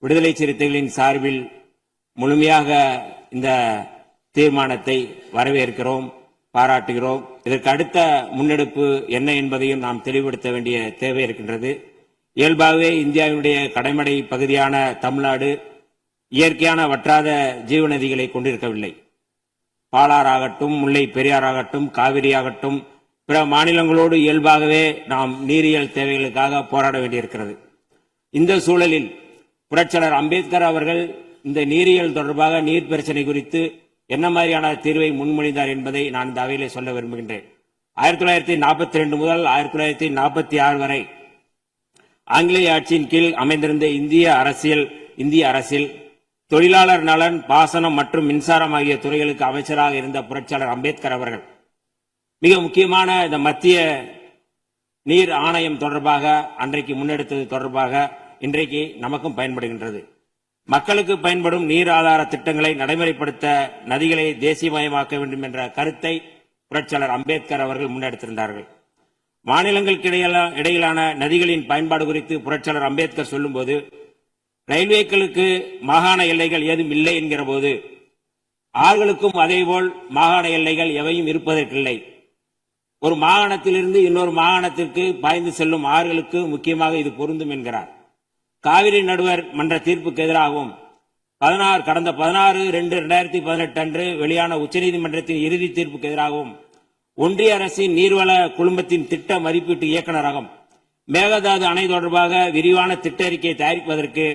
விடுதலை சிறுத்தைகளின் சார்பில் முழுமையாக இந்த தீர்மானத்தை வரவேற்கிறோம், பாராட்டுகிறோம். இதற்கு அடுத்த முன்னெடுப்பு என்ன என்பதையும் நாம் தெளிவுபடுத்த வேண்டிய தேவை இருக்கின்றது. இயல்பாகவே இந்தியாவினுடைய கடைமடை பகுதியான தமிழ்நாடு இயற்கையான வற்றாத ஜீவநதிகளை கொண்டிருக்கவில்லை. பாலாறாகட்டும், முல்லை பெரியாறாகட்டும், காவிரியாகட்டும், பிற மாநிலங்களோடு இயல்பாகவே நாம் நீரியல் தேவைகளுக்காக போராட வேண்டியிருக்கிறது. இந்த சூழலில் புரட்சியாளர் அம்பேத்கர் அவர்கள் இந்த நீரியல் தொடர்பாக நீர் பிரச்சனை குறித்து என்ன மாதிரியான தீர்வை முன்மொழிந்தார் என்பதை நான் இந்த அவையிலே சொல்ல விரும்புகின்றேன். 1942 முதல் 1946 வரை ஆங்கிலேய ஆட்சியின் கீழ் அமைந்திருந்த இந்திய அரசில் தொழிலாளர் நலன், பாசனம் மற்றும் மின்சாரம் ஆகிய துறைகளுக்கு அமைச்சராக இருந்த புரட்சியாளர் அம்பேத்கர் அவர்கள் மிக முக்கியமான இந்த மத்திய நீர் ஆணையம் தொடர்பாக அன்றைக்கு முன்னெடுத்தது தொடர்பாக இன்றைக்கு நமக்கும் பயன்படுகின்றது. மக்களுக்கு பயன்படும் நீர் ஆதார திட்டங்களை நடைமுறைப்படுத்த நதிகளை தேசியமயமாக்க வேண்டும் என்ற கருத்தை புரட்சியாளர் அம்பேத்கர் அவர்கள் முன்னெடுத்திருந்தார்கள். மாநிலங்களுக்கு இடையிலான நதிகளின் பயன்பாடு குறித்து புரட்சியாளர் அம்பேத்கர் சொல்லும்போது, ரயில்வேக்களுக்கு மாகாண எல்லைகள் ஏதும் இல்லை என்கிற போது, ஆறுகளுக்கும் அதேபோல் மாகாண எல்லைகள் எவையும் இருப்பதற்கில்லை. ஒரு மாகாணத்திலிருந்து இன்னொரு மாகாணத்திற்கு பாய்ந்து செல்லும் ஆறுகளுக்கு முக்கியமாக இது பொருந்தும் என்கிறார். காவிரி நடுவர் மன்ற தீர்ப்புக்கு எதிராகவும் கடந்த 16/2/2018 அன்று வெளியான உச்சநீதிமன்றத்தின் இறுதி தீர்ப்புக்கு எதிராகவும் ஒன்றிய அரசின் நீர்வள குழுமத்தின் திட்ட மதிப்பீட்டு இயக்குநரகம் மேகதாது அணை தொடர்பாக விரிவான திட்ட அறிக்கையை தயாரிப்பதற்கு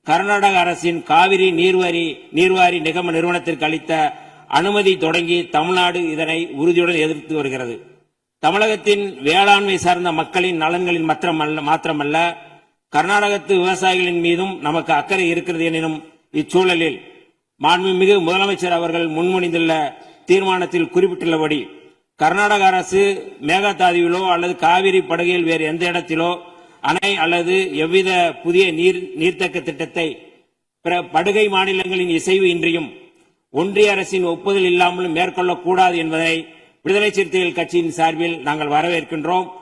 கர்நாடக அரசின் காவிரி நீர்வாரி நிகம நிறுவனத்திற்கு அளித்த அனுமதி தொடங்கி தமிழ்நாடு இதனை உறுதியுடன் எதிர்த்து வருகிறது. தமிழகத்தின் வேளாண்மை சார்ந்த மக்களின் நலன்களின் மாத்திரமல்ல, கர்நாடகத்து விவசாயிகளின் மீதும் நமக்கு அக்கறை இருக்கிறது எனினும் இச்சூழலில் மாண்புமிகு முதலமைச்சர் அவர்கள் முன்மொழிந்துள்ள தீர்மானத்தில் குறிப்பிட்டுள்ளபடி கர்நாடக அரசு மேகதாதுவிலோ அல்லது காவிரி படுகையில் வேறு எந்த இடத்திலோ அணை அல்லது எவ்வித புதிய நீர்த்தக்க திட்டத்தை பிற படுகை மாநிலங்களின் இசைவு இன்றியும் ஒன்றிய அரசின் ஒப்புதல் இல்லாமலும் மேற்கொள்ளக்கூடாது என்பதை விடுதலை சிறுத்தைகள் கட்சியின் சார்பில் நாங்கள் வரவேற்கின்றோம்.